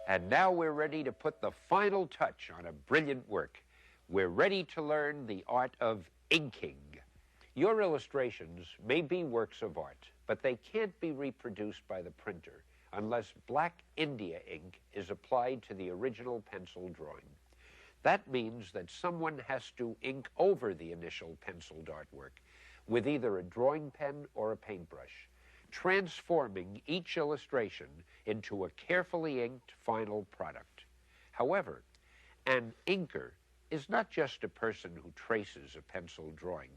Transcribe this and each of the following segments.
And now we're ready to put the final touch on a brilliant work. We're ready to learn the art of inking. Your illustrations may be works of art, but they can't be reproduced by the printer unless black India ink is applied to the original pencil drawing. That means that someone has to ink over the initial penciled artwork with either a drawing pen or a paintbrush, transforming each illustration into a carefully inked final product. However, an inker is not just a person who traces a pencil drawing.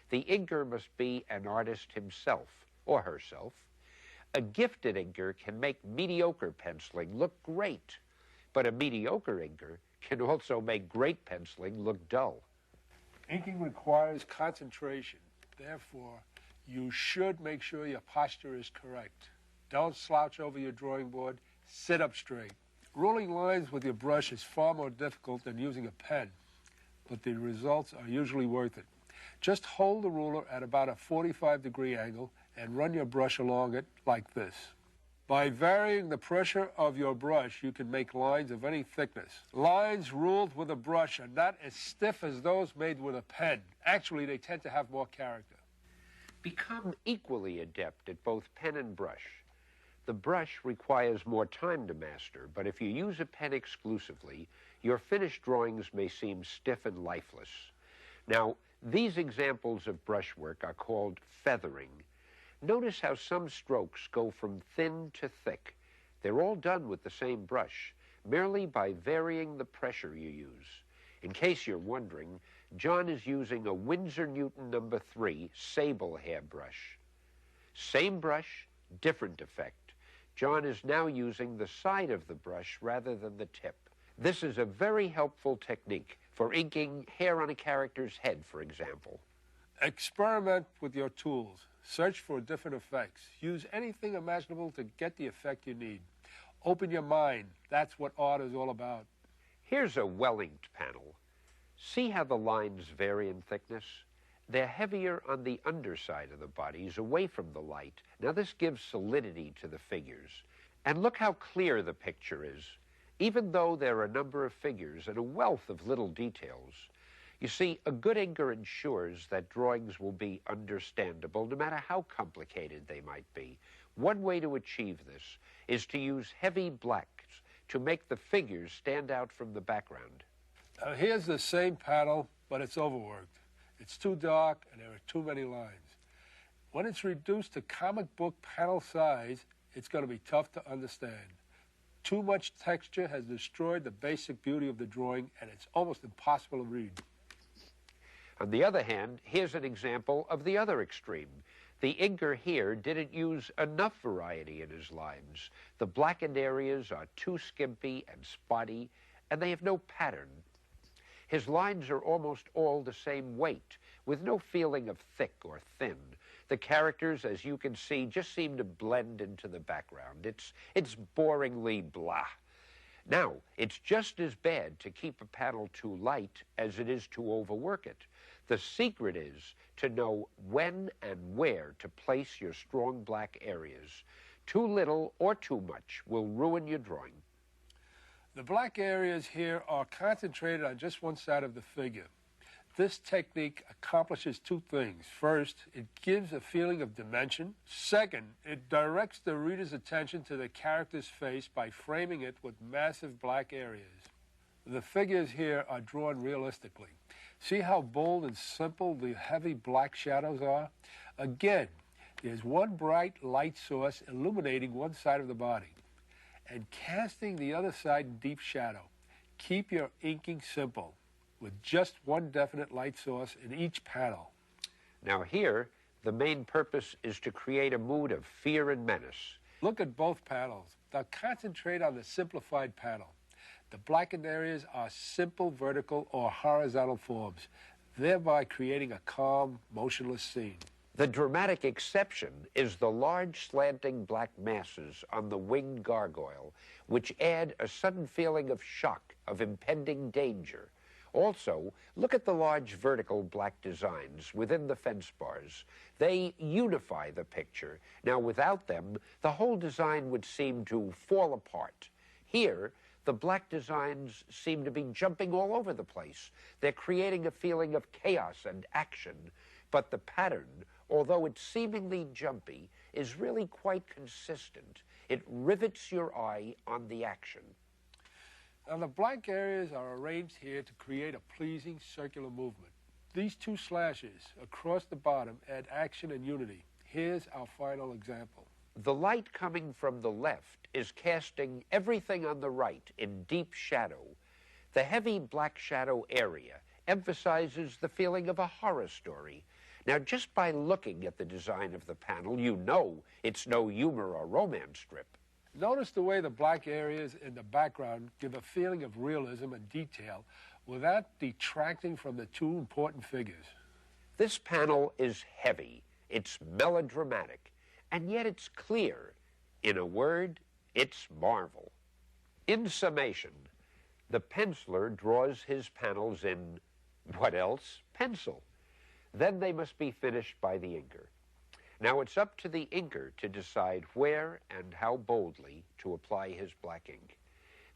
The inker must be an artist himself or herself. A gifted inker can make mediocre penciling look great, but a mediocre inker can also make great penciling look dull. Inking requires concentration. Therefore, you should make sure your posture is correct. Don't slouch over your drawing board. Sit up straight. Ruling lines with your brush is far more difficult than using a pen, but the results are usually worth it. Just hold the ruler at about a 45-degree angle and run your brush along it like this. By varying the pressure of your brush, you can make lines of any thickness. Lines ruled with a brush are not as stiff as those made with a pen. Actually, they tend to have more character. Become equally adept at both pen and brush. The brush requires more time to master, but if you use a pen exclusively, your finished drawings may seem stiff and lifeless. Now, these examples of brushwork are called feathering. Notice how some strokes go from thin to thick. They're all done with the same brush, merely by varying the pressure you use. In case you're wondering, John is using a Winsor Newton No. 3 sable hair brush. Same brush, different effect. John is now using the side of the brush rather than the tip. This is a very helpful technique for inking hair on a character's head, for example. Experiment with your tools. Search for different effects. Use anything imaginable to get the effect you need. Open your mind. That's what art is all about. Here's a well-inked panel. See how the lines vary in thickness? They're heavier on the underside of the bodies, away from the light. Now this gives solidity to the figures. And look how clear the picture is, even though there are a number of figures and a wealth of little details. You see, a good inker ensures that drawings will be understandable, no matter how complicated they might be. One way to achieve this is to use heavy blacks to make the figures stand out from the background. Now here's the same panel, but it's overworked. It's too dark and there are too many lines. When it's reduced to comic book panel size, it's going to be tough to understand. Too much texture has destroyed the basic beauty of the drawing, and it's almost impossible to read. On the other hand, here's an example of the other extreme. The inker here didn't use enough variety in his lines. The blackened areas are too skimpy and spotty, and they have no pattern. His lines are almost all the same weight, with no feeling of thick or thin. The characters, as you can see, just seem to blend into the background. It's boringly blah. Now, it's just as bad to keep a panel too light as it is to overwork it. The secret is to know when and where to place your strong black areas. Too little or too much will ruin your drawing. The black areas here are concentrated on just one side of the figure. This technique accomplishes two things. First, it gives a feeling of dimension. Second, it directs the reader's attention to the character's face by framing it with massive black areas. The figures here are drawn realistically. See how bold and simple the heavy black shadows are? Again, there's one bright light source illuminating one side of the body and casting the other side in deep shadow. Keep your inking simple, with just one definite light source in each panel. Now here, the main purpose is to create a mood of fear and menace. Look at both panels. Now concentrate on the simplified panel. The blackened areas are simple vertical or horizontal forms, thereby creating a calm, motionless scene. The dramatic exception is the large slanting black masses on the winged gargoyle, which add a sudden feeling of shock, of impending danger. Also, look at the large vertical black designs within the fence bars. They unify the picture. Now, without them, the whole design would seem to fall apart. Here, the black designs seem to be jumping all over the place. They're creating a feeling of chaos and action, but the pattern, although it's seemingly jumpy, is really quite consistent. It rivets your eye on the action. Now, the black areas are arranged here to create a pleasing circular movement. These two slashes across the bottom add action and unity. Here's our final example. The light coming from the left is casting everything on the right in deep shadow. The heavy black shadow area emphasizes the feeling of a horror story. Now, just by looking at the design of the panel, you know it's no humor or romance strip. Notice the way the black areas in the background give a feeling of realism and detail without detracting from the two important figures. This panel is heavy, it's melodramatic, and yet it's clear. In a word, it's marvel. In summation, the penciler draws his panels in, what else? Pencil. Then they must be finished by the inker. Now it's up to the inker to decide where and how boldly to apply his black ink.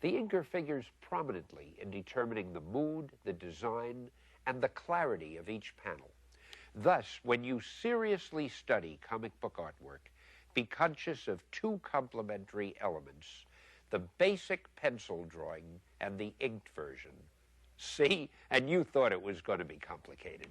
The inker figures prominently in determining the mood, the design, and the clarity of each panel. Thus, when you seriously study comic book artwork, be conscious of two complementary elements, the basic pencil drawing and the inked version. See? And you thought it was going to be complicated.